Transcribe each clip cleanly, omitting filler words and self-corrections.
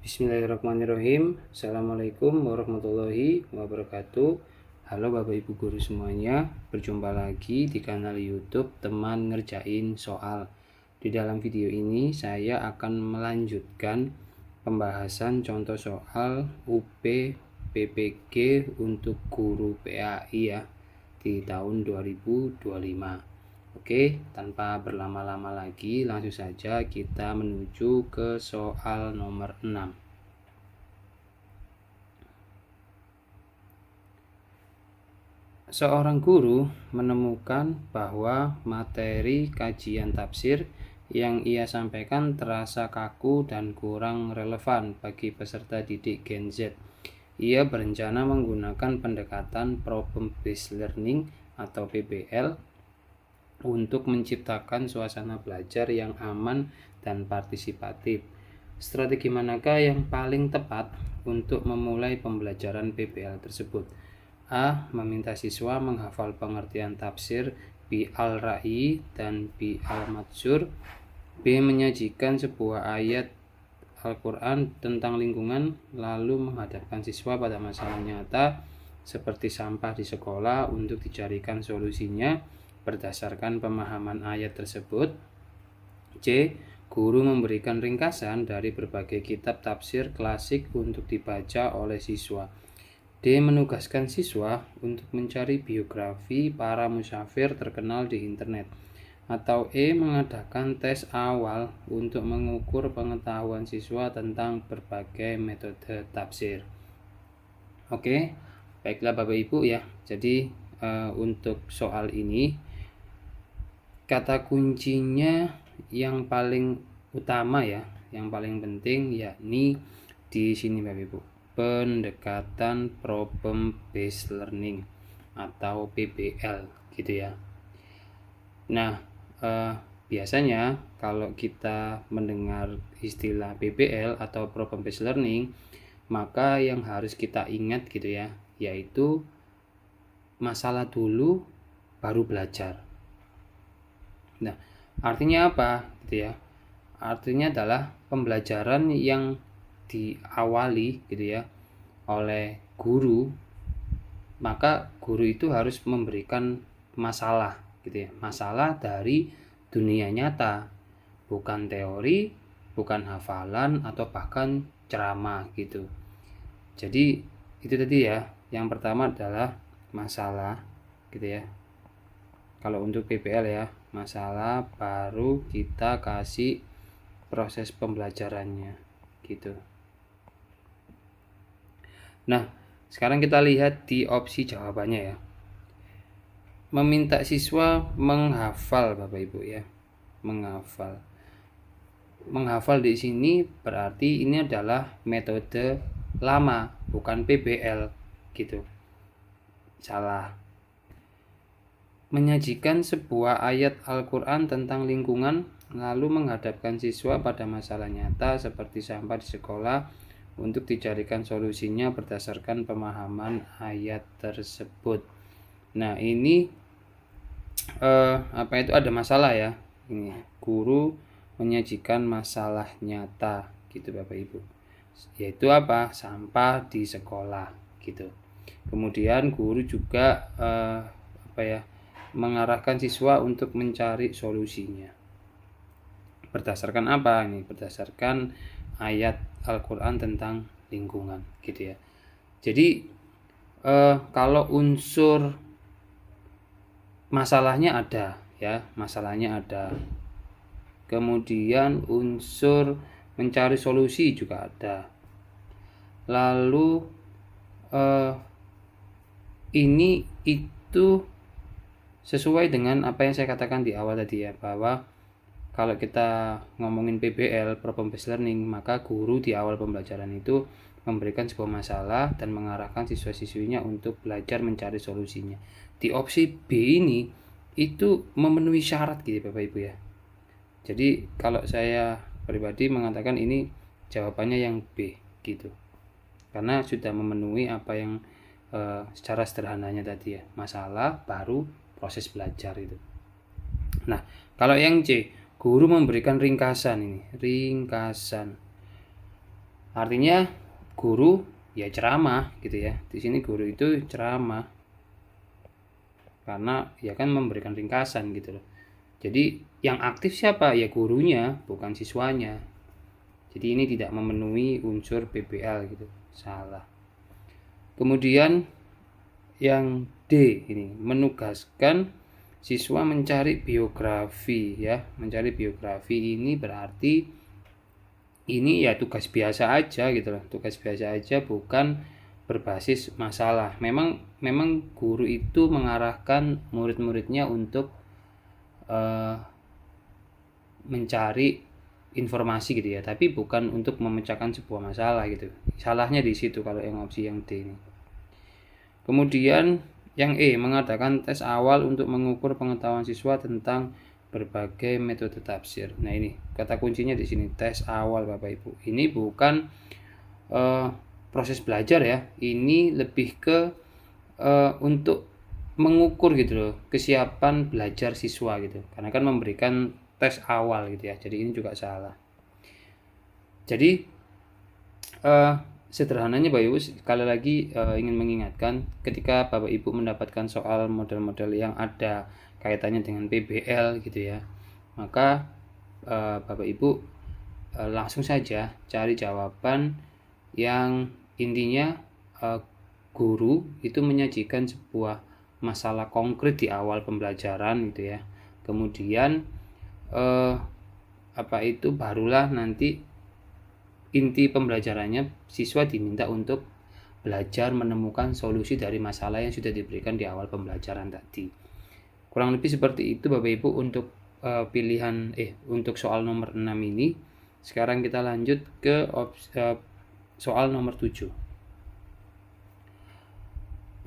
Bismillahirrahmanirrahim. Assalamualaikum warahmatullahi wabarakatuh. Halo Bapak Ibu guru semuanya, berjumpa lagi di kanal YouTube Teman Ngerjain Soal. Di dalam video ini saya akan melanjutkan pembahasan contoh soal UP PPG untuk guru PAI ya di tahun 2025. Oke, tanpa berlama-lama lagi, langsung saja kita menuju ke soal nomor 6. Seorang guru menemukan bahwa materi kajian tafsir yang ia sampaikan terasa kaku dan kurang relevan bagi peserta didik Gen Z. Ia berencana menggunakan pendekatan Problem Based Learning atau PBL untuk menciptakan suasana belajar yang aman dan partisipatif. Strategi manakah yang paling tepat untuk memulai pembelajaran PBL tersebut? A. Meminta siswa menghafal pengertian tafsir bi al-ra'i dan bi al-madsur. B. Menyajikan sebuah ayat Al-Quran tentang lingkungan lalu menghadapkan siswa pada masalah nyata seperti sampah di sekolah untuk dicarikan solusinya berdasarkan pemahaman ayat tersebut. C. Guru memberikan ringkasan dari berbagai kitab tafsir klasik untuk dibaca oleh siswa. D. Menugaskan siswa untuk mencari biografi para musafir terkenal di internet. Atau E. Mengadakan tes awal untuk mengukur pengetahuan siswa tentang berbagai metode tafsir. Oke, baiklah Bapak Ibu ya. Jadi untuk soal ini kata kuncinya yang paling utama ya, yang paling penting yakni di sini Bapak Ibu, pendekatan Problem Based Learning atau PBL gitu ya. Nah, biasanya kalau kita mendengar istilah PBL atau Problem Based Learning, maka yang harus kita ingat gitu ya, yaitu masalah dulu baru belajar. Nah, artinya apa gitu ya? Artinya adalah pembelajaran yang diawali gitu ya oleh guru, maka guru itu harus memberikan masalah gitu ya, masalah dari dunia nyata, bukan teori, bukan hafalan atau bahkan ceramah gitu. Jadi itu tadi ya, yang pertama adalah masalah gitu ya. Kalau untuk PBL ya, masalah baru kita kasih proses pembelajarannya gitu. Nah, sekarang kita lihat di opsi jawabannya ya. Meminta siswa menghafal Bapak Ibu ya. Menghafal. Menghafal di sini berarti ini adalah metode lama, bukan PBL gitu. Salah. Menyajikan sebuah ayat Al-Quran tentang lingkungan lalu menghadapkan siswa pada masalah nyata seperti sampah di sekolah untuk dicarikan solusinya berdasarkan pemahaman ayat tersebut. Nah ini itu ada masalah ya. Ini guru menyajikan masalah nyata gitu Bapak Ibu. Yaitu apa? Sampah di sekolah gitu. Kemudian guru juga mengarahkan siswa untuk mencari solusinya. Berdasarkan apa? Ini berdasarkan ayat Al-Quran tentang lingkungan gitu ya. Jadi kalau unsur masalahnya ada ya, masalahnya ada. Kemudian unsur mencari solusi juga ada. Lalu ini itu sesuai dengan apa yang saya katakan di awal tadi ya, bahwa kalau kita ngomongin PBL, Problem Based Learning, maka guru di awal pembelajaran itu memberikan sebuah masalah dan mengarahkan siswa-siswinya untuk belajar mencari solusinya. Di opsi B ini itu memenuhi syarat gitu Bapak Ibu ya. Jadi kalau saya pribadi mengatakan ini jawabannya yang B gitu. Karena sudah memenuhi apa yang secara sederhananya tadi ya, masalah baru proses belajar itu. Nah, kalau yang C, guru memberikan ringkasan ini, ringkasan. Artinya guru ya ceramah gitu ya. Di sini guru itu ceramah karena ya kan memberikan ringkasan gitu loh. Jadi yang aktif siapa? Ya gurunya, bukan siswanya. Jadi ini tidak memenuhi unsur PBL gitu. Salah. Kemudian yang D ini menugaskan siswa mencari biografi ya. Mencari biografi ini berarti ini ya tugas biasa aja gitu loh. Tugas biasa aja, bukan berbasis masalah. Memang guru itu mengarahkan murid-muridnya untuk mencari informasi gitu ya, tapi bukan untuk memecahkan sebuah masalah gitu. Salahnya di situ kalau yang opsi yang D ini. Kemudian yang E mengadakan tes awal untuk mengukur pengetahuan siswa tentang berbagai metode tafsir. Nah ini kata kuncinya di sini, tes awal Bapak Ibu. Ini bukan proses belajar ya, ini lebih ke untuk mengukur gitu loh kesiapan belajar siswa gitu, karena kan memberikan tes awal gitu ya. Jadi ini juga salah. Jadi sederhananya Bapak Ibu sekali lagi ingin mengingatkan, ketika Bapak Ibu mendapatkan soal model-model yang ada kaitannya dengan PBL gitu ya, maka Bapak Ibu langsung saja cari jawaban yang intinya guru itu menyajikan sebuah masalah konkret di awal pembelajaran gitu ya. Kemudian barulah nanti inti pembelajarannya siswa diminta untuk belajar menemukan solusi dari masalah yang sudah diberikan di awal pembelajaran tadi. Kurang lebih seperti itu Bapak Ibu untuk untuk soal nomor 6 ini. Sekarang kita lanjut ke soal nomor 7.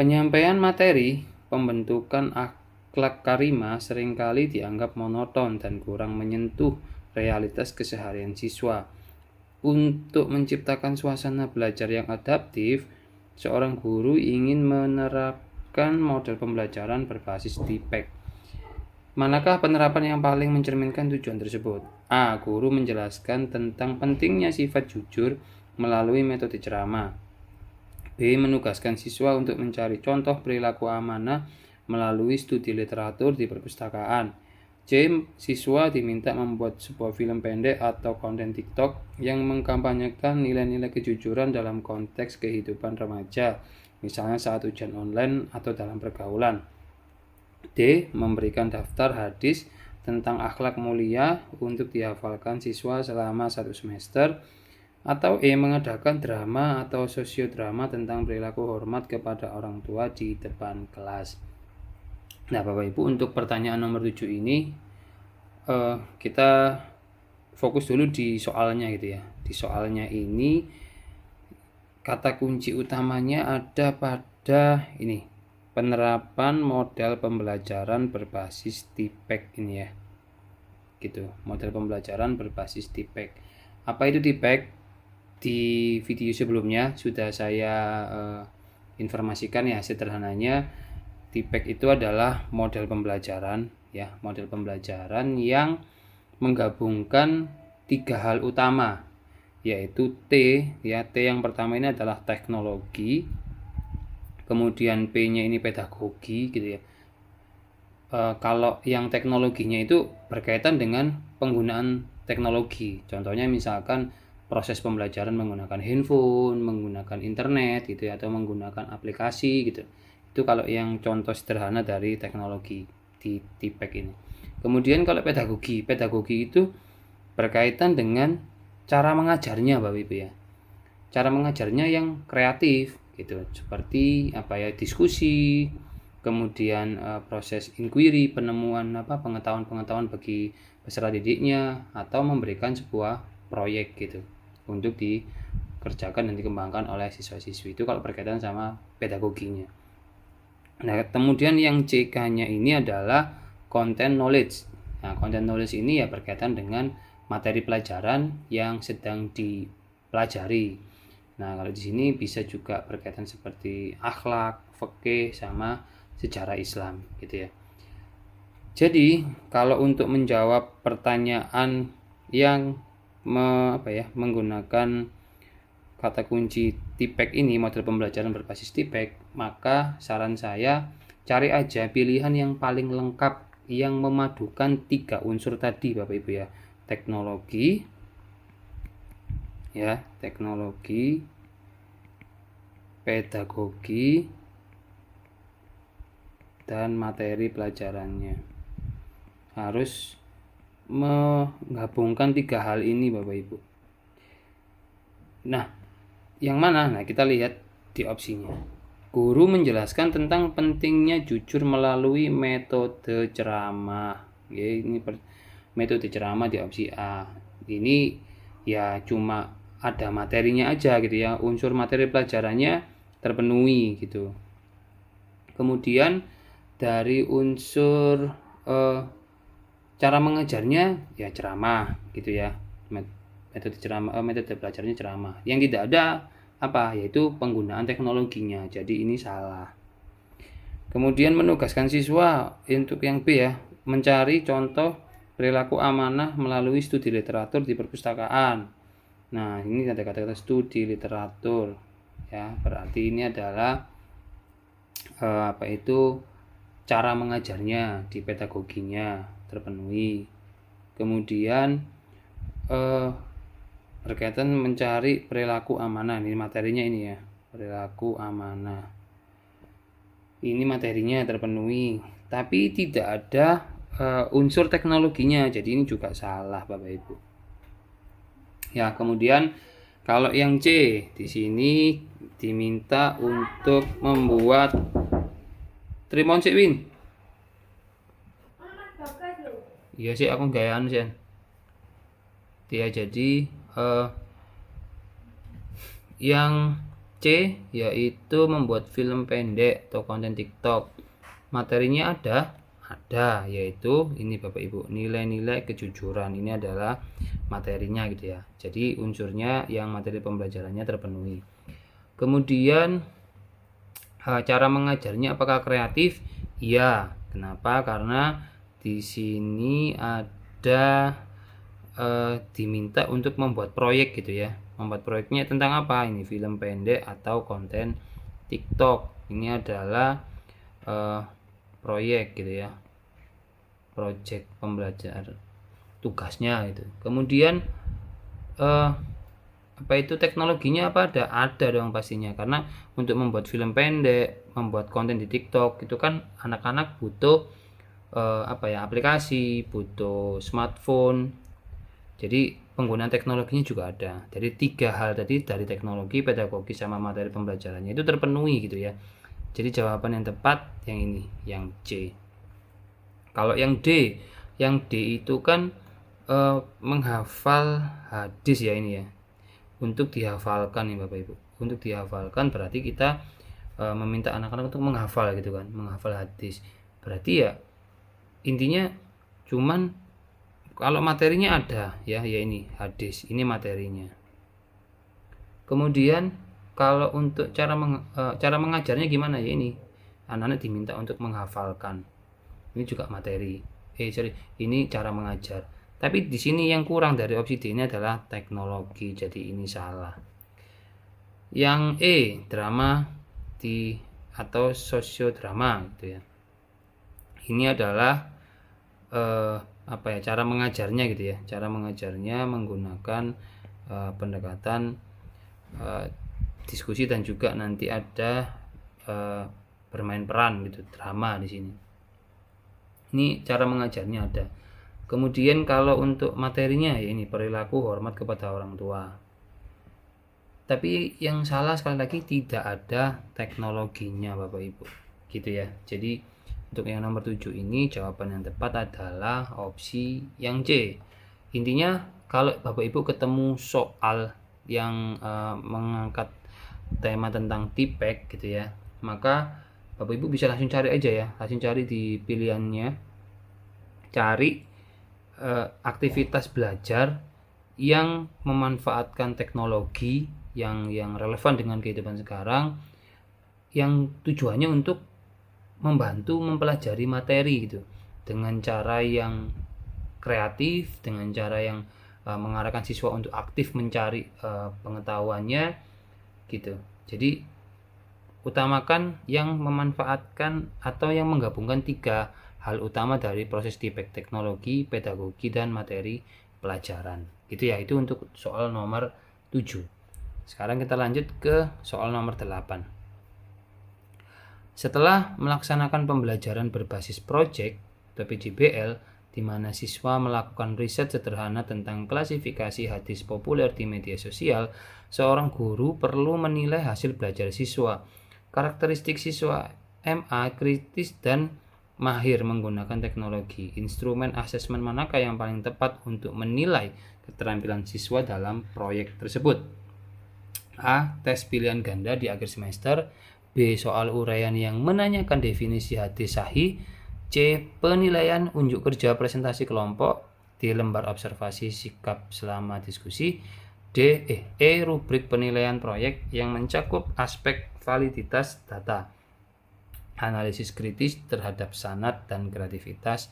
Penyampaian materi pembentukan akhlak karimah seringkali dianggap monoton dan kurang menyentuh realitas keseharian siswa. Untuk menciptakan suasana belajar yang adaptif, seorang guru ingin menerapkan model pembelajaran berbasis TPEC. Manakah penerapan yang paling mencerminkan tujuan tersebut? A. Guru menjelaskan tentang pentingnya sifat jujur melalui metode ceramah. B. Menugaskan siswa untuk mencari contoh perilaku amanah melalui studi literatur di perpustakaan. C. Siswa diminta membuat sebuah film pendek atau konten TikTok yang mengkampanyekan nilai-nilai kejujuran dalam konteks kehidupan remaja, misalnya saat ujian online atau dalam pergaulan. D. Memberikan daftar hadis tentang akhlak mulia untuk dihafalkan siswa selama 1 semester. Atau E. Mengadakan drama atau sosiodrama tentang perilaku hormat kepada orang tua di depan kelas. Nah Bapak Ibu, untuk pertanyaan nomor 7 ini kita fokus dulu di soalnya gitu ya. Di soalnya ini kata kunci utamanya ada pada ini, penerapan model pembelajaran berbasis TPEC ini ya. Gitu, model pembelajaran berbasis TPEC. Apa itu TPEC? Di video sebelumnya sudah saya informasikan ya, sederhananya TPEC itu adalah model pembelajaran ya, model pembelajaran yang menggabungkan 3 hal utama, yaitu T ya. T yang pertama ini adalah teknologi, kemudian P-nya ini pedagogi gitu ya. Kalau yang teknologinya itu berkaitan dengan penggunaan teknologi, contohnya misalkan proses pembelajaran menggunakan handphone, menggunakan internet gitu ya, atau menggunakan aplikasi gitu. Itu kalau yang contoh sederhana dari teknologi di TPEC ini. Kemudian kalau pedagogi itu berkaitan dengan cara mengajarnya Bapak Ibu ya. Cara mengajarnya yang kreatif gitu, seperti diskusi, kemudian proses inquiry, penemuan pengetahuan bagi peserta didiknya, atau memberikan sebuah proyek gitu untuk dikerjakan dan dikembangkan oleh siswa-siswi. Itu kalau berkaitan sama pedagoginya. Nah, kemudian yang CK-nya ini adalah content knowledge. Nah, content knowledge ini ya berkaitan dengan materi pelajaran yang sedang dipelajari. Nah, kalau di sini bisa juga berkaitan seperti akhlak, fikih, sama sejarah Islam gitu ya. Jadi, kalau untuk menjawab pertanyaan yang menggunakan kata kunci TIPEK ini, model pembelajaran berbasis TIPEK, maka saran saya cari aja pilihan yang paling lengkap yang memadukan 3 unsur tadi Bapak Ibu ya. Teknologi, pedagogi, dan materi pelajarannya. Harus menggabungkan 3 hal ini Bapak Ibu. Nah, yang mana? Nah, kita lihat di opsinya. Guru menjelaskan tentang pentingnya jujur melalui metode ceramah. Ya, ini metode ceramah di opsi A. Ini ya cuma ada materinya aja gitu ya. Unsur materi pelajarannya terpenuhi gitu. Kemudian dari unsur cara mengajarnya ya ceramah gitu ya. Metode ceramah, metode belajarnya ceramah. Yang tidak ada apa? Yaitu penggunaan teknologinya. Jadi ini salah. Kemudian menugaskan siswa untuk yang B ya, mencari contoh perilaku amanah melalui studi literatur di perpustakaan. Nah, ini ada kata-kata studi literatur ya. Berarti ini adalah cara mengajarnya di pedagoginya terpenuhi. Kemudian berkaitan mencari perilaku amanah, ini materinya ini ya, perilaku amanah. Ini materinya terpenuhi, tapi tidak ada unsur teknologinya, jadi ini juga salah Bapak Ibu. Ya, kemudian kalau yang C di sini diminta untuk membuat Trimon sih Win. Iya sih aku gayaan sih. Dia jadi yang C yaitu membuat film pendek atau konten TikTok. Materinya ada yaitu ini Bapak Ibu, nilai-nilai kejujuran. Ini adalah materinya gitu ya. Jadi unsurnya yang materi pembelajarannya terpenuhi. Kemudian cara mengajarnya apakah kreatif? Iya. Kenapa? Karena di sini ada diminta untuk membuat proyek gitu ya. Membuat proyeknya tentang apa? Ini film pendek atau konten TikTok. Ini adalah proyek gitu ya. Project pembelajaran tugasnya itu. Kemudian teknologinya apa? Ada dong pastinya, karena untuk membuat film pendek, membuat konten di TikTok itu kan anak-anak butuh aplikasi, butuh smartphone. Jadi penggunaan teknologinya juga ada. Jadi 3 hal tadi dari teknologi, pedagogi sama materi pembelajarannya itu terpenuhi gitu ya. Jadi jawaban yang tepat yang ini, yang C. Kalau yang D itu kan menghafal hadis ya ini ya. Untuk dihafalkan nih Bapak Ibu. Untuk dihafalkan berarti kita meminta anak-anak untuk menghafal gitu kan, menghafal hadis. Berarti ya intinya cuman kalau materinya ada ya ini hadis, ini materinya. Kemudian kalau untuk cara mengajarnya gimana ya ini? Anak-anak diminta untuk menghafalkan. Ini juga materi. Ini cara mengajar. Tapi di sini yang kurang dari opsi D ini adalah teknologi. Jadi ini salah. Yang E, drama atau sosiodrama gitu ya. Ini adalah cara mengajarnya gitu ya. Cara mengajarnya menggunakan pendekatan diskusi dan juga nanti ada bermain peran gitu, drama di sini. Ini cara mengajarnya ada. Kemudian kalau untuk materinya ya ini perilaku hormat kepada orang tua. Tapi yang salah sekali lagi tidak ada teknologinya Bapak Ibu. Gitu ya. Jadi untuk yang nomor 7 ini jawaban yang tepat adalah opsi yang C. Intinya kalau Bapak Ibu ketemu soal yang mengangkat tema tentang TIPEK gitu ya, maka Bapak Ibu bisa langsung cari aja ya, langsung cari di pilihannya, cari aktivitas belajar yang memanfaatkan teknologi yang relevan dengan kehidupan sekarang, yang tujuannya untuk membantu mempelajari materi gitu, dengan cara yang kreatif, dengan cara yang mengarahkan siswa untuk aktif mencari pengetahuannya, gitu. Jadi utamakan yang memanfaatkan atau yang menggabungkan 3 hal utama dari proses debak teknologi, pedagogi, dan materi pelajaran. Gitu ya, itu untuk soal nomor 7. Sekarang kita lanjut ke soal nomor 8. Setelah melaksanakan pembelajaran berbasis proyek atau PJBL, di mana siswa melakukan riset sederhana tentang klasifikasi hadis populer di media sosial, seorang guru perlu menilai hasil belajar siswa. Karakteristik siswa MA kritis dan mahir menggunakan teknologi. Instrumen asesmen manakah yang paling tepat untuk menilai keterampilan siswa dalam proyek tersebut? A. Tes pilihan ganda di akhir semester. B. Soal uraian yang menanyakan definisi hadis sahih. C. Penilaian unjuk kerja presentasi kelompok. D. Lembar observasi sikap selama diskusi. D. Rubrik penilaian proyek yang mencakup aspek validitas data, analisis kritis terhadap sanad dan kreativitas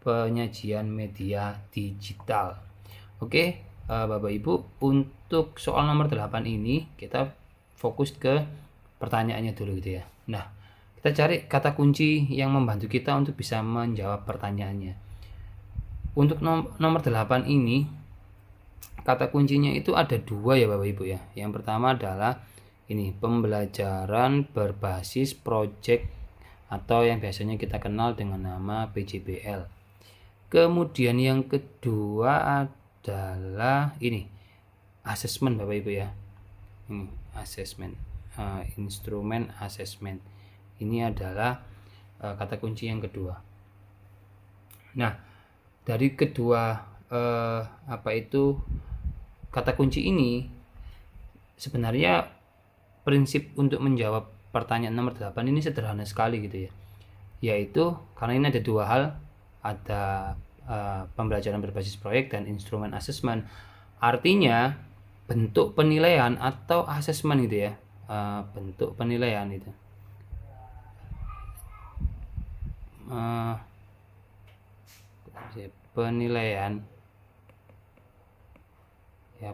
penyajian media digital. Oke, Bapak Ibu, untuk soal nomor 8 ini kita fokus ke pertanyaannya dulu gitu ya. Nah, kita cari kata kunci yang membantu kita untuk bisa menjawab pertanyaannya. Untuk nomor 8 ini, kata kuncinya itu ada 2 ya Bapak Ibu ya. Yang pertama adalah ini, pembelajaran berbasis project atau yang biasanya kita kenal dengan nama PJBL. Kemudian yang kedua adalah ini, asesmen Bapak Ibu ya. Ini asesmen, instrumen asesmen. Ini adalah kata kunci yang kedua. Nah, dari kedua kata kunci ini sebenarnya prinsip untuk menjawab pertanyaan nomor 8 ini sederhana sekali gitu ya. Yaitu karena ini ada 2 hal, ada pembelajaran berbasis proyek dan instrumen asesmen. Artinya bentuk penilaian atau asesmen gitu ya. Bentuk penilaian itu.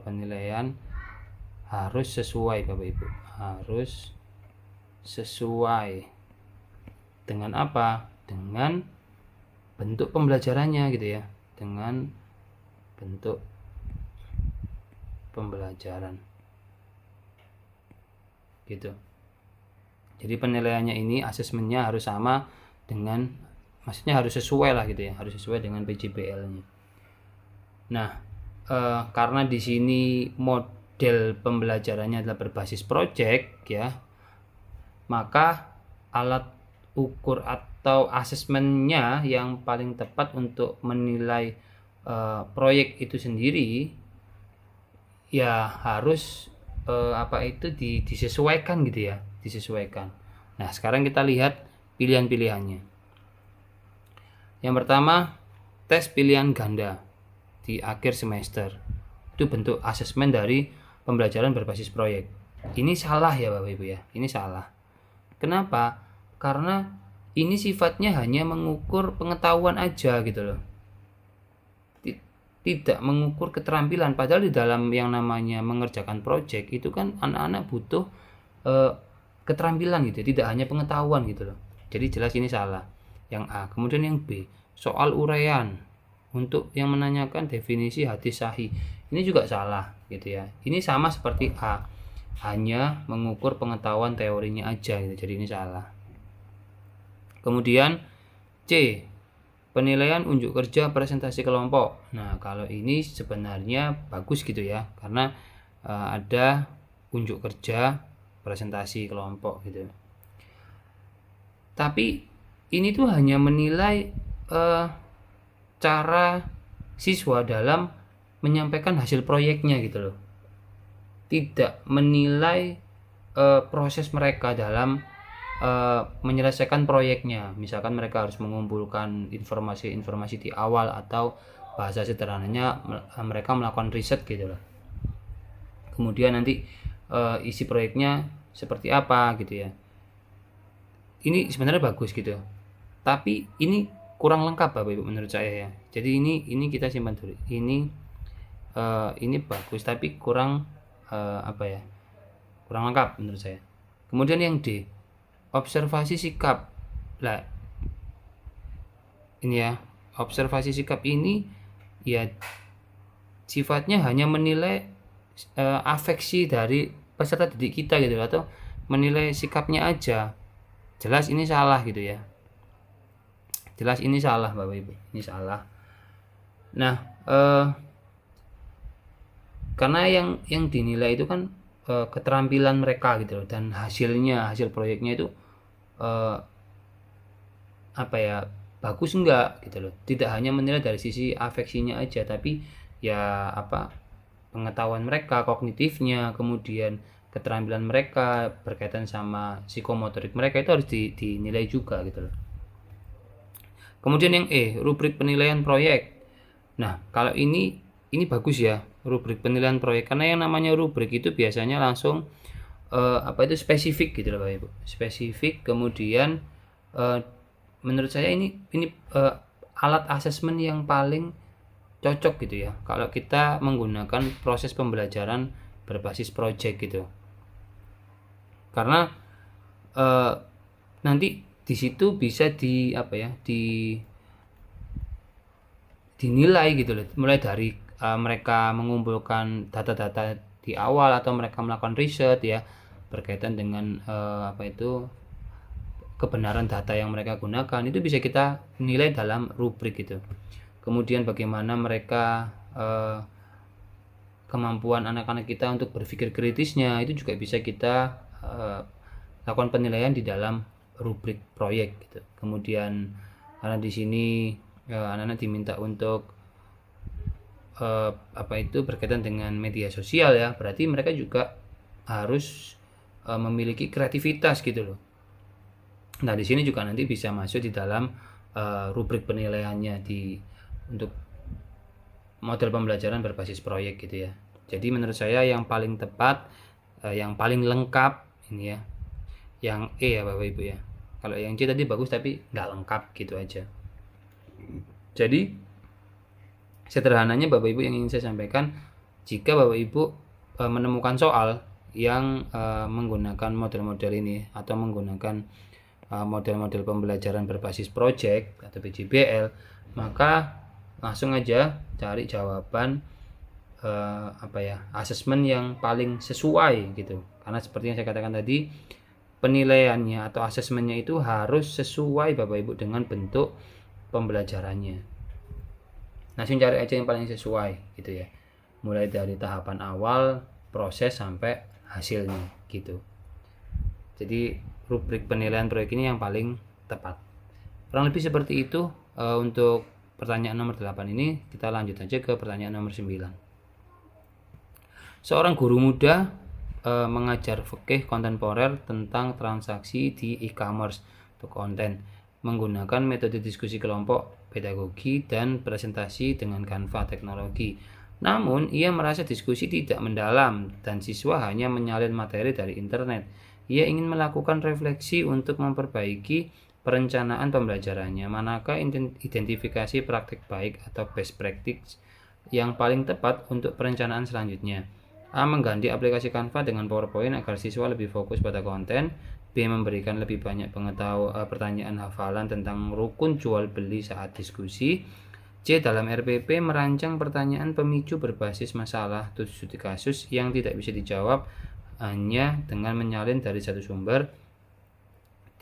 Penilaian harus sesuai Bapak Ibu, harus sesuai dengan apa? Dengan bentuk pembelajarannya gitu ya, dengan bentuk pembelajaran gitu. Jadi penilaiannya ini, asesmennya harus sama dengan, maksudnya harus sesuai lah gitu ya, harus sesuai dengan PJBL-nya. Nah, karena di sini model pembelajarannya adalah berbasis project ya, maka alat ukur atau asesmennya yang paling tepat untuk menilai proyek itu sendiri ya harus disesuaikan gitu ya, disesuaikan. Nah, sekarang kita lihat pilihan-pilihannya. Yang pertama, tes pilihan ganda di akhir semester. Itu bentuk asesmen dari pembelajaran berbasis proyek. Ini salah ya Bapak Ibu ya, ini salah. Kenapa? Karena ini sifatnya hanya mengukur pengetahuan aja gitu loh. Tidak mengukur keterampilan. Padahal di dalam yang namanya mengerjakan proyek itu kan anak-anak butuh keterampilan gitu, tidak hanya pengetahuan gitu loh. Jadi jelas ini salah. Yang A. Kemudian yang B, soal uraian untuk yang menanyakan definisi hadis sahih. Ini juga salah gitu ya. Ini sama seperti A, hanya mengukur pengetahuan teorinya aja gitu. Jadi ini salah. Kemudian C, penilaian unjuk kerja presentasi kelompok. Nah, kalau ini sebenarnya bagus gitu ya, karena ada unjuk kerja presentasi kelompok gitu. Tapi ini tuh hanya menilai cara siswa dalam menyampaikan hasil proyeknya gitu loh. Tidak menilai proses mereka dalam menyelesaikan proyeknya. Misalkan mereka harus mengumpulkan informasi-informasi di awal, atau bahasa sederhananya mereka melakukan riset gitu loh. Kemudian nanti isi proyeknya seperti apa gitu ya. Ini sebenarnya bagus gitu. Tapi ini kurang lengkap Bapak Ibu menurut saya ya. Jadi ini kita simpan dulu. Ini bagus tapi kurang kurang lengkap menurut saya. Kemudian yang D, observasi sikap. Lah ini ya, observasi sikap ini ya sifatnya hanya menilai afeksi dari peserta didik kita gitu, atau menilai sikapnya aja. Jelas ini salah gitu ya. Jelas ini salah Bapak Ibu, ini salah. Nah, karena yang dinilai itu kan keterampilan mereka gitu loh, dan hasil proyeknya itu apa ya, bagus enggak gitu loh. Tidak hanya menilai dari sisi afeksinya aja, tapi ya apa, pengetahuan mereka, kognitifnya, kemudian keterampilan mereka berkaitan sama psikomotorik mereka itu harus dinilai juga gitu loh. Kemudian yang E, rubrik penilaian proyek. Nah, kalau ini bagus ya, rubrik penilaian proyek, karena yang namanya rubrik itu biasanya langsung apa itu spesifik gitu loh Bapak Ibu. Spesifik, kemudian menurut saya ini alat asesmen yang paling cocok gitu ya kalau kita menggunakan proses pembelajaran berbasis project gitu. Karena nanti di situ bisa dinilai gitu loh, mulai dari mereka mengumpulkan data-data di awal atau mereka melakukan riset ya berkaitan dengan kebenaran data yang mereka gunakan, itu bisa kita nilai dalam rubrik gitu. Kemudian bagaimana mereka kemampuan anak-anak kita untuk berpikir kritisnya itu juga bisa kita lakukan penilaian di dalam rubrik proyek gitu. Kemudian karena di sini anak-anak diminta untuk berkaitan dengan media sosial ya, berarti mereka juga harus memiliki kreativitas gitu loh. Nah, di sini juga nanti bisa masuk di dalam rubrik penilaiannya untuk model pembelajaran berbasis proyek gitu ya. Jadi menurut saya yang paling tepat, yang paling lengkap ini ya, yang E ya Bapak Ibu ya. Kalau yang C tadi bagus tapi nggak lengkap gitu aja. Jadi sederhananya Bapak Ibu yang ingin saya sampaikan, jika Bapak Ibu menemukan soal yang menggunakan model-model ini atau menggunakan model-model pembelajaran berbasis project atau PJBL, maka langsung aja cari jawaban asesmen yang paling sesuai gitu. Karena seperti yang saya katakan tadi, penilaiannya atau asesmennya itu harus sesuai Bapak Ibu dengan bentuk pembelajarannya. Langsung cari aja yang paling sesuai gitu ya, mulai dari tahapan awal proses sampai hasilnya gitu. Jadi rubrik penilaian proyek ini yang paling tepat. Kurang lebih seperti itu untuk pertanyaan nomor 8 ini. Kita lanjut aja ke pertanyaan nomor 9. Seorang guru muda mengajar fikih kontemporer tentang transaksi di e-commerce untuk konten menggunakan metode diskusi kelompok, pedagogi, dan presentasi dengan Canva teknologi. Namun, ia merasa diskusi tidak mendalam dan siswa hanya menyalin materi dari internet. Ia ingin melakukan refleksi untuk memperbaiki perencanaan pembelajarannya. Manakah identifikasi praktik baik atau best practice yang paling tepat untuk perencanaan selanjutnya? A. Mengganti aplikasi Canva dengan PowerPoint agar siswa lebih fokus pada konten. B. Memberikan lebih banyak pertanyaan hafalan tentang rukun jual beli saat diskusi. C. Dalam RPP merancang pertanyaan pemicu berbasis masalah studi kasus yang tidak bisa dijawab hanya dengan menyalin dari satu sumber.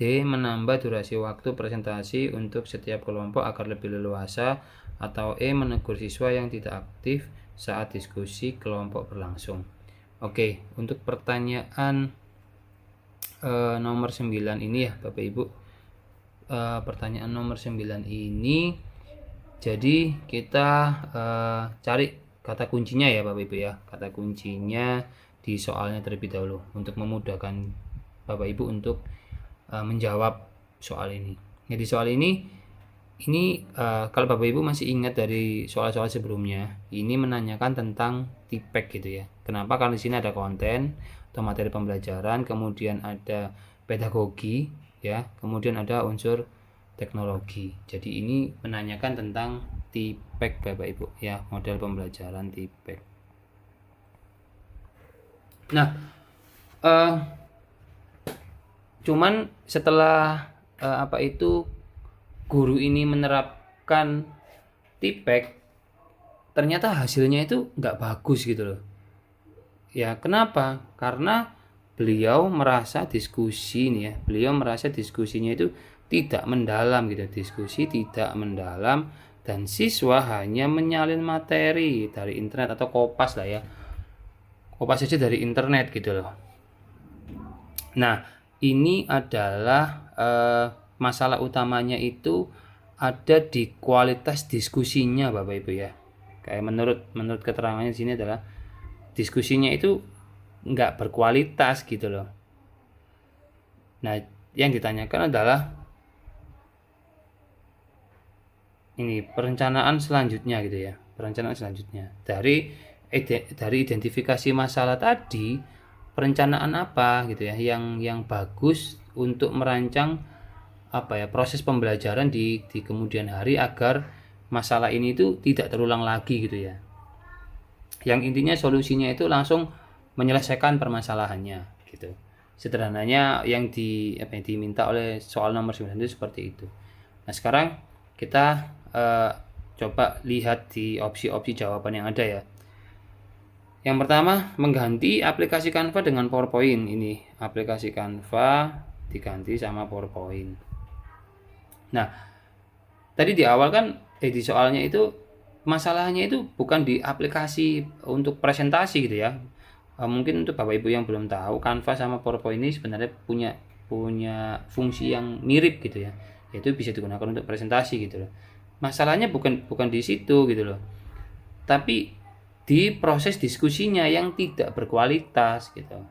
D. Menambah durasi waktu presentasi untuk setiap kelompok agar lebih leluasa. Atau E. Menegur siswa yang tidak aktif saat diskusi kelompok berlangsung. Oke, untuk pertanyaan nomor 9 ini ya Bapak Ibu, pertanyaan nomor 9 ini, jadi kita cari kata kuncinya ya Bapak Ibu ya, kata kuncinya di soalnya terlebih dahulu untuk memudahkan Bapak Ibu untuk menjawab soal ini. Jadi soal ini kalau Bapak Ibu masih ingat dari soal-soal sebelumnya, ini menanyakan tentang TPEK gitu ya. Kenapa? Karena di sini ada konten atau materi pembelajaran, kemudian ada pedagogi ya, kemudian ada unsur teknologi. Jadi ini menanyakan tentang TPEK Bapak Ibu ya, model pembelajaran TPEK. Nah, Eh, Cuman setelah guru ini menerapkan tipek, ternyata hasilnya itu nggak bagus gitu loh. Ya kenapa? Karena beliau merasa diskusinya itu tidak mendalam gitu, diskusi tidak mendalam, dan siswa hanya menyalin materi dari internet atau kopas lah ya, kopas saja dari internet gitu loh. Nah, ini adalah masalah utamanya itu ada di kualitas diskusinya, Bapak Ibu ya. Kayak menurut keterangannya di sini adalah diskusinya itu nggak berkualitas gitu loh. Nah, yang ditanyakan adalah ini perencanaan selanjutnya gitu ya. Perencanaan selanjutnya dari identifikasi masalah tadi, perencanaan apa gitu ya yang bagus untuk merancang proses pembelajaran di kemudian hari agar masalah ini itu tidak terulang lagi gitu ya. Yang intinya solusinya itu langsung menyelesaikan permasalahannya gitu. Sederhananya yang diminta oleh soal nomor 9 itu seperti itu. Nah, sekarang kita coba lihat di opsi-opsi jawaban yang ada ya. Yang pertama, mengganti aplikasi Canva dengan PowerPoint. Ini aplikasi Canva diganti sama PowerPoint. Nah, tadi di awal kan di soalnya itu masalahnya itu bukan di aplikasi untuk presentasi gitu ya. Mungkin untuk Bapak Ibu yang belum tahu, Canva sama PowerPoint ini sebenarnya punya fungsi yang mirip gitu ya. Yaitu bisa digunakan untuk presentasi gitu loh. Masalahnya bukan di situ gitu loh. Tapi di proses diskusinya yang tidak berkualitas gitu.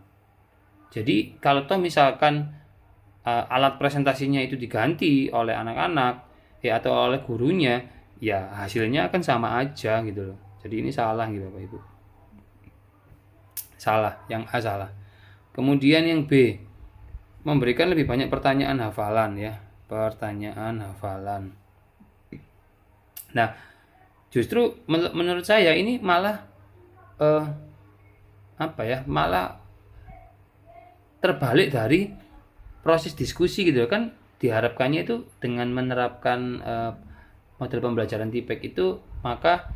Jadi kalau toh misalkan alat presentasinya itu diganti oleh anak-anak ya atau oleh gurunya, ya hasilnya akan sama aja gitu loh. Jadi ini salah gitu Bapak Ibu. Salah, yang A salah. Kemudian yang B, memberikan lebih banyak pertanyaan hafalan ya. Pertanyaan hafalan. Nah, justru menurut saya ini malah malah terbalik dari proses diskusi gitu kan. Diharapkannya itu dengan menerapkan model pembelajaran TIPEK itu, maka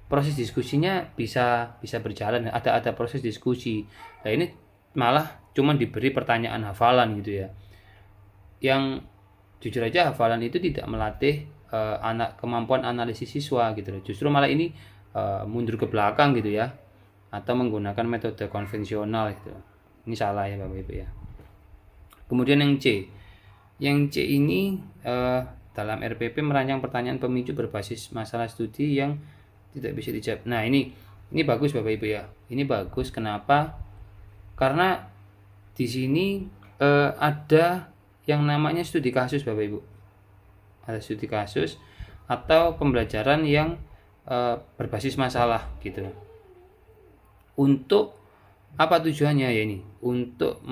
proses diskusinya bisa berjalan, ada proses diskusi. Nah, ini malah cuma diberi pertanyaan hafalan gitu ya. Yang jujur aja hafalan itu tidak melatih kemampuan analisis siswa gitu loh. Justru malah ini mundur ke belakang gitu ya, atau menggunakan metode konvensional gitu. Ini salah ya Bapak Ibu ya. Kemudian yang C. Yang C ini dalam RPP merancang pertanyaan pemicu berbasis masalah studi yang tidak bisa dijawab. Nah, ini bagus Bapak Ibu ya. Ini bagus kenapa? Karena di sini ada yang namanya studi kasus Bapak Ibu. Ada studi kasus atau pembelajaran yang berbasis masalah gitu. Untuk apa tujuannya ya ini? Untuk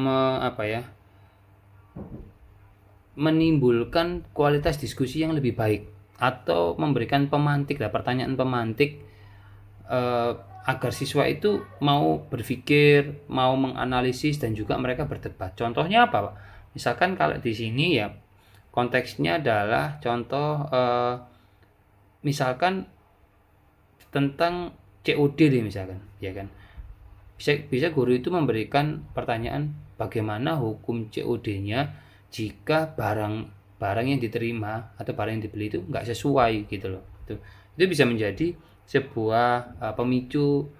menimbulkan kualitas diskusi yang lebih baik atau memberikan pertanyaan pemantik agar siswa itu mau berpikir, mau menganalisis dan juga mereka berdebat. Contohnya apa, Pak? Misalkan kalau di sini ya konteksnya adalah contoh misalkan tentang COD deh misalkan, ya kan. Bisa guru itu memberikan pertanyaan bagaimana hukum COD-nya jika barang yang diterima atau barang yang dibeli itu nggak sesuai gitu loh. Itu bisa menjadi sebuah pemicu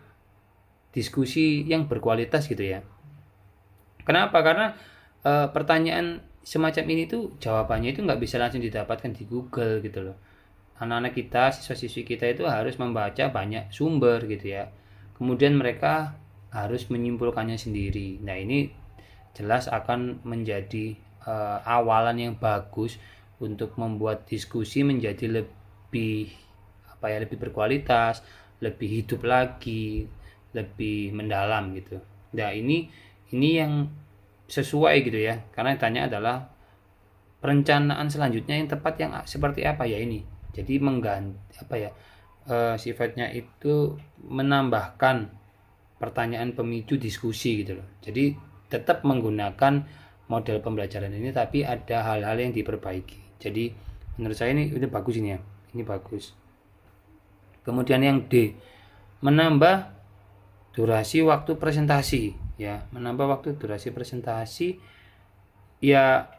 diskusi yang berkualitas gitu ya. Kenapa? Karena pertanyaan semacam ini tuh jawabannya itu nggak bisa langsung didapatkan di Google gitu loh. Anak-anak kita, siswa-siswi kita itu harus membaca banyak sumber gitu ya. Kemudian mereka harus menyimpulkannya sendiri. Nah, ini jelas akan menjadi awalan yang bagus untuk membuat diskusi menjadi lebih berkualitas, lebih hidup lagi, lebih mendalam gitu. Nah, ini yang sesuai gitu ya. Karena ditanya adalah perencanaan selanjutnya yang tepat yang seperti apa ya ini. Jadi mengganti sifatnya itu menambahkan pertanyaan pemicu diskusi gitu loh. Jadi tetap menggunakan model pembelajaran ini, tapi ada hal-hal yang diperbaiki. Jadi menurut saya ini udah bagus ini ya, ini bagus. Kemudian yang D, menambah durasi waktu presentasi ya, menambah waktu durasi presentasi ya.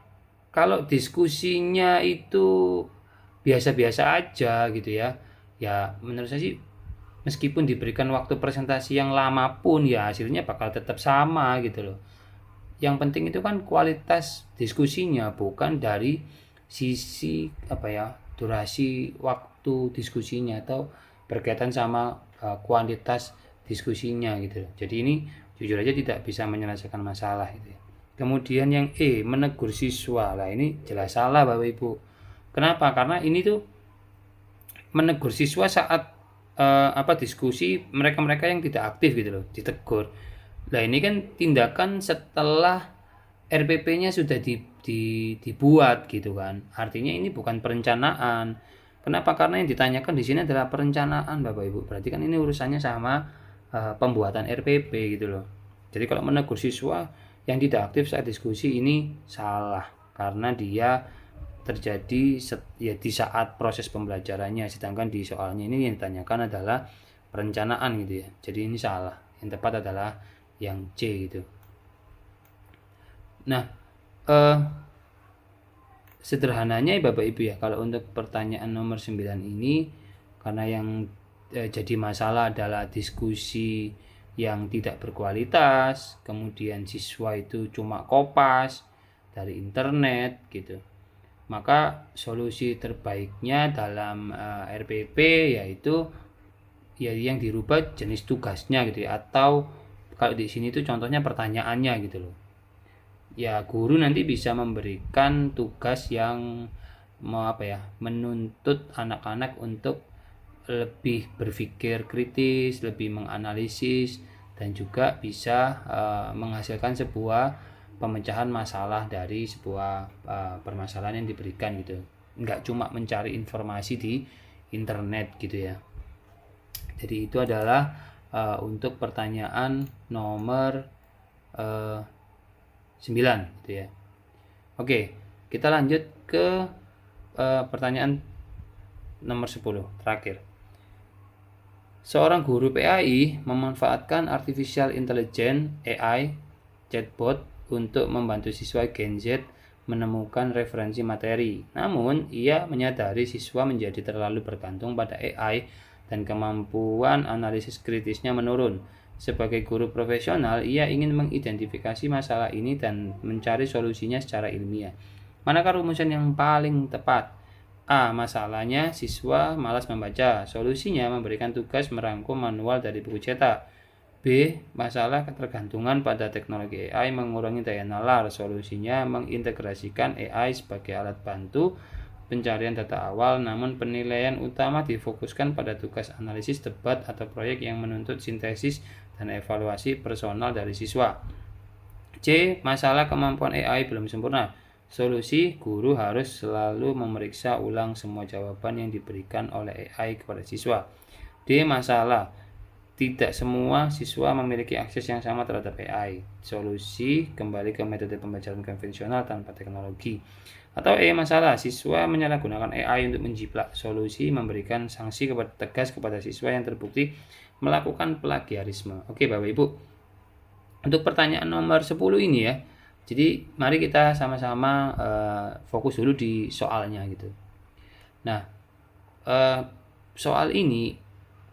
Kalau diskusinya itu biasa-biasa aja gitu ya, ya menurut saya sih meskipun diberikan waktu presentasi yang lama pun ya hasilnya bakal tetap sama gitu loh. Yang penting itu kan kualitas diskusinya, bukan dari sisi durasi waktu diskusinya atau berkaitan sama kuantitas diskusinya gitu. Jadi ini jujur aja tidak bisa menyelesaikan masalah gitu ya. Kemudian yang E, menegur siswa. Lah ini jelas salah Bapak Ibu. Kenapa? Karena ini tuh menegur siswa saat diskusi mereka-mereka yang tidak aktif gitu loh, ditegur. Nah ini kan tindakan setelah RPP-nya sudah dibuat gitu kan. Artinya ini bukan perencanaan. Kenapa? Karena yang ditanyakan di sini adalah perencanaan Bapak Ibu. Berarti kan ini urusannya sama pembuatan RPP gitu loh. Jadi kalau menegur siswa yang tidak aktif saat diskusi ini salah, karena dia terjadi di saat proses pembelajarannya, sedangkan di soalnya ini yang ditanyakan adalah perencanaan gitu ya. Jadi ini salah. Yang tepat adalah yang C gitu. Nah, sederhananya Bapak Ibu ya, kalau untuk pertanyaan nomor 9 ini, karena yang jadi masalah adalah diskusi yang tidak berkualitas, kemudian siswa itu cuma kopas dari internet gitu, maka solusi terbaiknya dalam RPP yaitu ya yang dirubah jenis tugasnya gitu ya, atau kalau di sini tuh contohnya pertanyaannya gitu loh. Ya guru nanti bisa memberikan tugas yang menuntut anak-anak untuk lebih berpikir kritis, lebih menganalisis, dan juga bisa menghasilkan sebuah pemecahan masalah dari sebuah permasalahan yang diberikan gitu. Enggak cuma mencari informasi di internet gitu ya. Jadi itu adalah untuk pertanyaan nomor 9 gitu ya. Oke, kita lanjut ke pertanyaan nomor 10 terakhir. Seorang guru PAI memanfaatkan artificial intelligence AI chatbot untuk membantu siswa Gen Z menemukan referensi materi. Namun, ia menyadari siswa menjadi terlalu bergantung pada AI dan kemampuan analisis kritisnya menurun. Sebagai guru profesional, ia ingin mengidentifikasi masalah ini dan mencari solusinya secara ilmiah. Manakah rumusan yang paling tepat? A. Masalahnya siswa malas membaca. Solusinya memberikan tugas merangkum manual dari buku cetak. B. Masalah ketergantungan pada teknologi AI mengurangi daya nalar. Solusinya mengintegrasikan AI sebagai alat bantu pencarian data awal, namun penilaian utama difokuskan pada tugas analisis, debat, atau proyek yang menuntut sintesis dan evaluasi personal dari siswa. C. Masalah kemampuan AI belum sempurna. Solusi, guru harus selalu memeriksa ulang semua jawaban yang diberikan oleh AI kepada siswa. D. Masalah, tidak semua siswa memiliki akses yang sama terhadap AI. Solusi, kembali ke metode pembelajaran konvensional tanpa teknologi. Atau E. Masalah, siswa menyalahgunakan AI untuk menjiplak. Solusi, memberikan sanksi tegas kepada siswa yang terbukti melakukan plagiarisme. Oke Bapak Ibu, untuk pertanyaan nomor 10 ini ya, jadi mari kita sama-sama fokus dulu di soalnya gitu. Nah, soal ini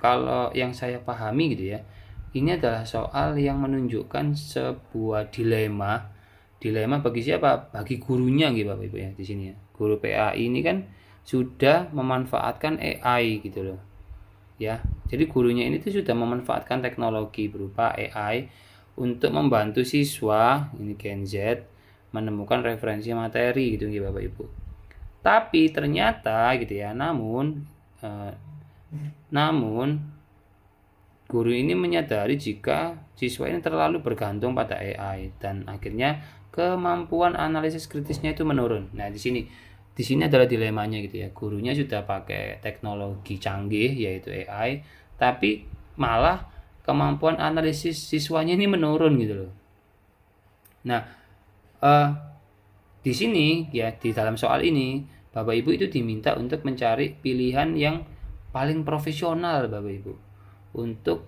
kalau yang saya pahami gitu ya, ini adalah soal yang menunjukkan sebuah dilema bagi siapa? Bagi gurunya gitu Bapak Ibu ya di sini ya. Guru PAI ini kan sudah memanfaatkan AI gitu loh. Ya. Jadi gurunya ini tuh sudah memanfaatkan teknologi berupa AI untuk membantu siswa ini Gen Z menemukan referensi materi gitu ya Bapak Ibu. Tapi ternyata gitu ya, namun guru ini menyadari jika siswa ini terlalu bergantung pada AI dan akhirnya kemampuan analisis kritisnya itu menurun. Nah, di sini adalah dilemanya gitu ya. Gurunya sudah pakai teknologi canggih yaitu AI, tapi malah kemampuan analisis siswanya ini menurun gitu loh. Nah, eh, di sini ya, di dalam soal ini Bapak Ibu itu diminta untuk mencari pilihan yang paling profesional Bapak Ibu untuk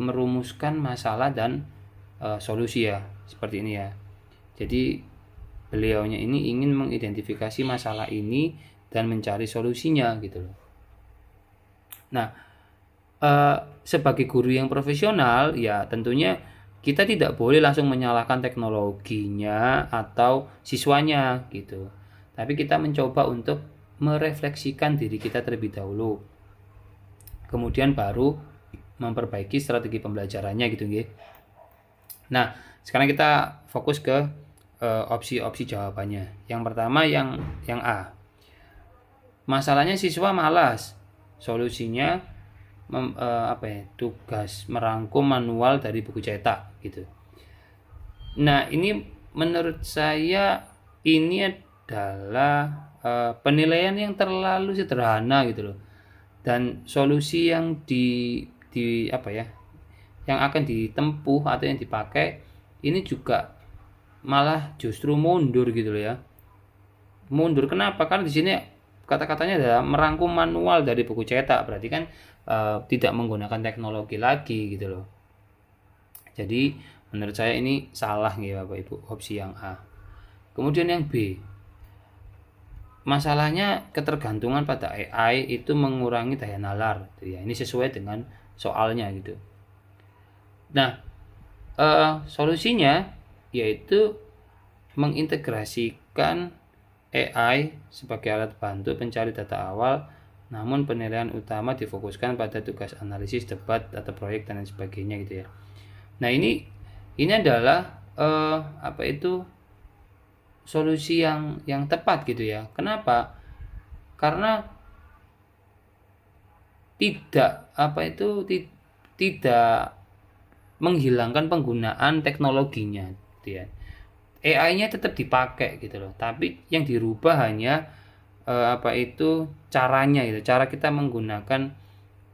merumuskan masalah dan solusi ya, seperti ini ya. Jadi beliaunya ini ingin mengidentifikasi masalah ini dan mencari solusinya gitu loh. Nah, sebagai guru yang profesional ya tentunya kita tidak boleh langsung menyalahkan teknologinya atau siswanya gitu. Tapi kita mencoba untuk merefleksikan diri kita terlebih dahulu. Kemudian baru memperbaiki strategi pembelajarannya gitu nggih. Nah, sekarang kita fokus ke opsi-opsi jawabannya. Yang pertama yang A. Masalahnya siswa malas. Solusinya tugas merangkum manual dari buku cetak gitu. Nah, ini menurut saya ini adalah penilaian yang terlalu sederhana gitu loh. Dan solusi yang yang akan ditempuh atau yang dipakai ini juga malah justru mundur gitu loh ya. Mundur kenapa? Karena di sini kata-katanya adalah merangkum manual dari buku cetak, berarti kan tidak menggunakan teknologi lagi gitu loh. Jadi menurut saya ini salah ya Bapak Ibu, opsi yang A. Kemudian yang B, masalahnya ketergantungan pada AI itu mengurangi daya nalar gitu ya. Ini sesuai dengan soalnya gitu. Nah, solusinya yaitu mengintegrasikan AI sebagai alat bantu pencari data awal, namun penilaian utama difokuskan pada tugas analisis, debat, atau proyek dan lain sebagainya gitu ya. Nah, ini adalah solusi yang tepat gitu ya. Kenapa? Karena tidak menghilangkan penggunaan teknologinya gitu ya. AI-nya tetap dipakai gitu loh, tapi yang dirubah hanya caranya gitu, cara kita menggunakan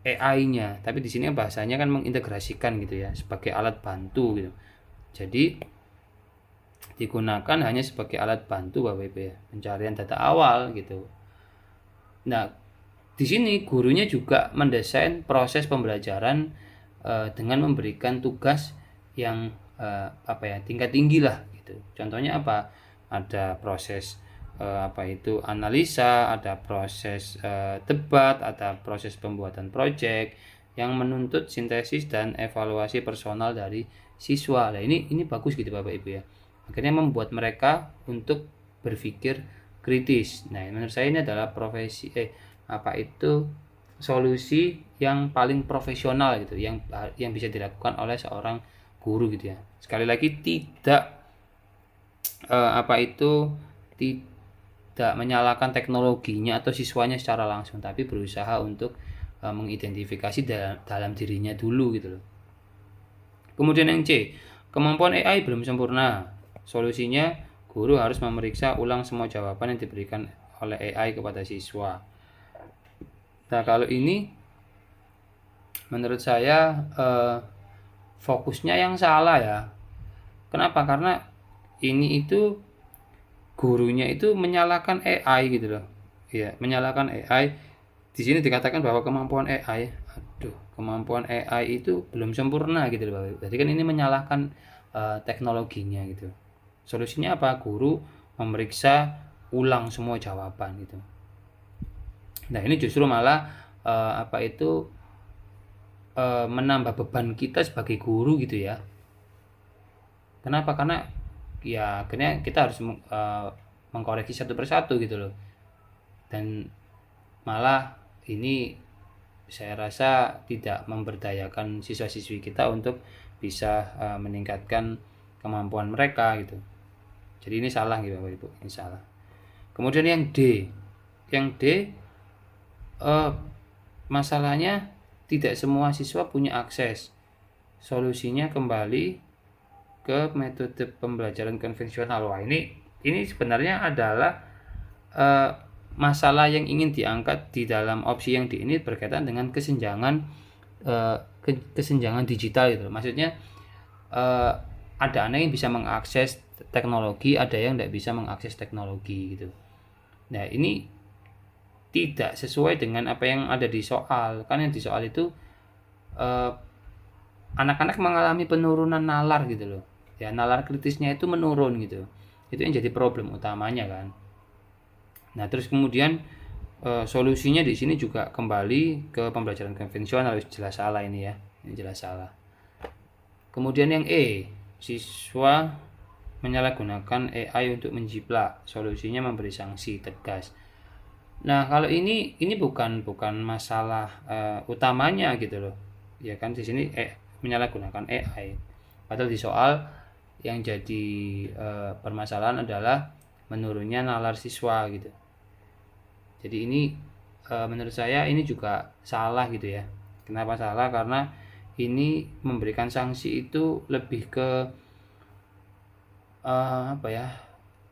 AI-nya. Tapi di sini bahasanya kan mengintegrasikan gitu ya, sebagai alat bantu gitu. Jadi digunakan hanya sebagai alat bantu Bapak Ibu ya, pencarian data awal gitu. Nah, di sini gurunya juga mendesain proses pembelajaran dengan memberikan tugas yang tingkat tinggi lah gitu. Contohnya apa? Ada proses analisa, ada proses debat, ada proses pembuatan proyek yang menuntut sintesis dan evaluasi personal dari siswa. Nah, ini bagus gitu Bapak Ibu ya. Akhirnya membuat mereka untuk berpikir kritis. Nah, menurut saya ini adalah solusi yang paling profesional gitu, yang bisa dilakukan oleh seorang guru gitu ya. Sekali lagi tidak tidak menyalahkan teknologinya atau siswanya secara langsung, tapi berusaha untuk mengidentifikasi dalam dirinya dulu gitu loh. Kemudian yang C, kemampuan AI belum sempurna. Solusinya guru harus memeriksa ulang semua jawaban yang diberikan oleh AI kepada siswa. Nah, kalau ini menurut saya fokusnya yang salah ya. Kenapa? Karena ini itu gurunya itu menyalahkan AI gitu loh. Ya, menyalahkan AI. Di sini dikatakan bahwa kemampuan AI itu belum sempurna gitu loh. Jadi kan ini menyalahkan teknologinya gitu. Solusinya apa? Guru memeriksa ulang semua jawaban gitu. Nah, ini justru malah menambah beban kita sebagai guru gitu ya. Kenapa? Karena ya akhirnya kita harus mengkoreksi satu persatu gitu loh. Dan malah ini saya rasa tidak memberdayakan siswa-siswi kita untuk bisa meningkatkan kemampuan mereka gitu. Jadi ini salah gitu Bapak Ibu, ini salah. Kemudian yang D. Yang D masalahnya tidak semua siswa punya akses. Solusinya kembali ke metode pembelajaran konvensional. Wah, ini sebenarnya adalah masalah yang ingin diangkat di dalam opsi yang D ini berkaitan dengan kesenjangan digital gitu. Maksudnya ada anak yang bisa mengakses teknologi, ada yang tidak bisa mengakses teknologi gitu. Nah, ini tidak sesuai dengan apa yang ada di soal. Kan yang di soal itu anak-anak mengalami penurunan nalar gitu loh. Ya, nalar kritisnya itu menurun gitu. Itu yang jadi problem utamanya kan. Nah, terus kemudian solusinya di sini juga kembali ke pembelajaran konvensional, jelas salah ini ya. Ini jelas salah. Kemudian yang E, siswa menyalahgunakan AI untuk menjiplak. Solusinya memberi sanksi tegas. Nah, kalau ini bukan masalah utamanya gitu loh. Ya kan di sini menyalahgunakan AI. Padahal di soal yang jadi permasalahan adalah menurunnya nalar siswa gitu. Jadi ini menurut saya ini juga salah gitu ya. Kenapa salah? Karena ini memberikan sanksi itu lebih ke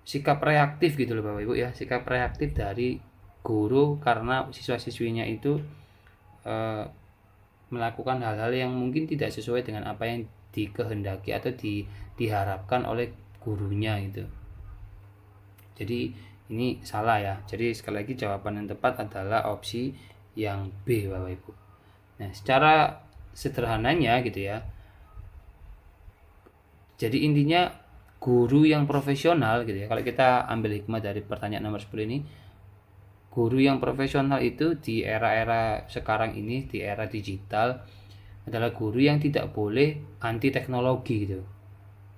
sikap reaktif gitu loh Bapak Ibu ya, sikap reaktif dari guru karena siswa-siswinya itu melakukan hal-hal yang mungkin tidak sesuai dengan apa yang dikehendaki atau diharapkan oleh gurunya gitu. Jadi ini salah ya. Jadi sekali lagi jawaban yang tepat adalah opsi yang B Bapak Ibu. Nah, secara sederhananya gitu ya. Jadi intinya guru yang profesional gitu ya. Kalau kita ambil hikmah dari pertanyaan nomor 10 ini, guru yang profesional itu di era-era sekarang ini, di era digital, adalah guru yang tidak boleh anti teknologi gitu.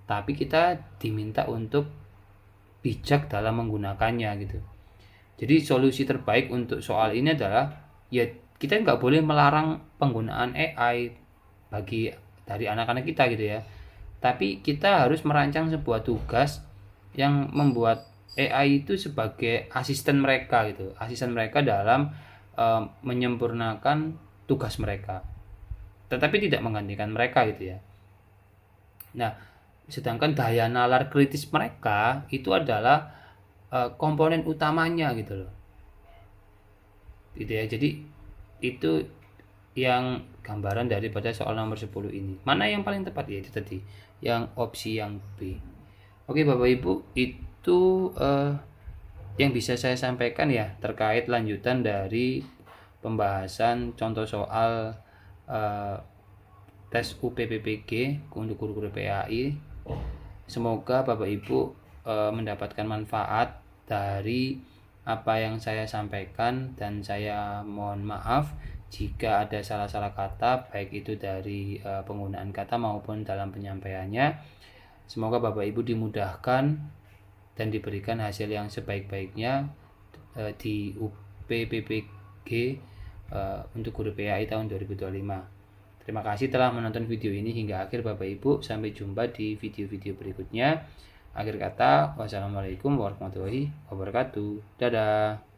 Tapi kita diminta untuk bijak dalam menggunakannya gitu. Jadi solusi terbaik untuk soal ini adalah ya kita nggak boleh melarang penggunaan AI dari anak-anak kita gitu ya. Tapi kita harus merancang sebuah tugas yang membuat AI itu sebagai asisten mereka gitu, asisten mereka dalam menyempurnakan tugas mereka, tetapi tidak menggantikan mereka gitu ya. Nah, sedangkan daya nalar kritis mereka itu adalah komponen utamanya gitu loh, gitu ya. Jadi itu yang gambaran daripada soal nomor 10 ini. Mana yang paling tepat ya itu tadi, yang opsi yang B. Oke Bapak Ibu, itu yang bisa saya sampaikan ya terkait lanjutan dari pembahasan contoh soal tes UPPPG untuk guru-guru PAI. Semoga Bapak Ibu mendapatkan manfaat dari apa yang saya sampaikan, dan saya mohon maaf jika ada salah-salah kata, baik itu dari penggunaan kata maupun dalam penyampaiannya. Semoga Bapak Ibu dimudahkan dan diberikan hasil yang sebaik-baiknya di UPPPG untuk guru PAI tahun 2025. Terima kasih telah menonton video ini hingga akhir Bapak Ibu. Sampai jumpa di video-video berikutnya. Akhir kata, wassalamualaikum warahmatullahi wabarakatuh. Dadah.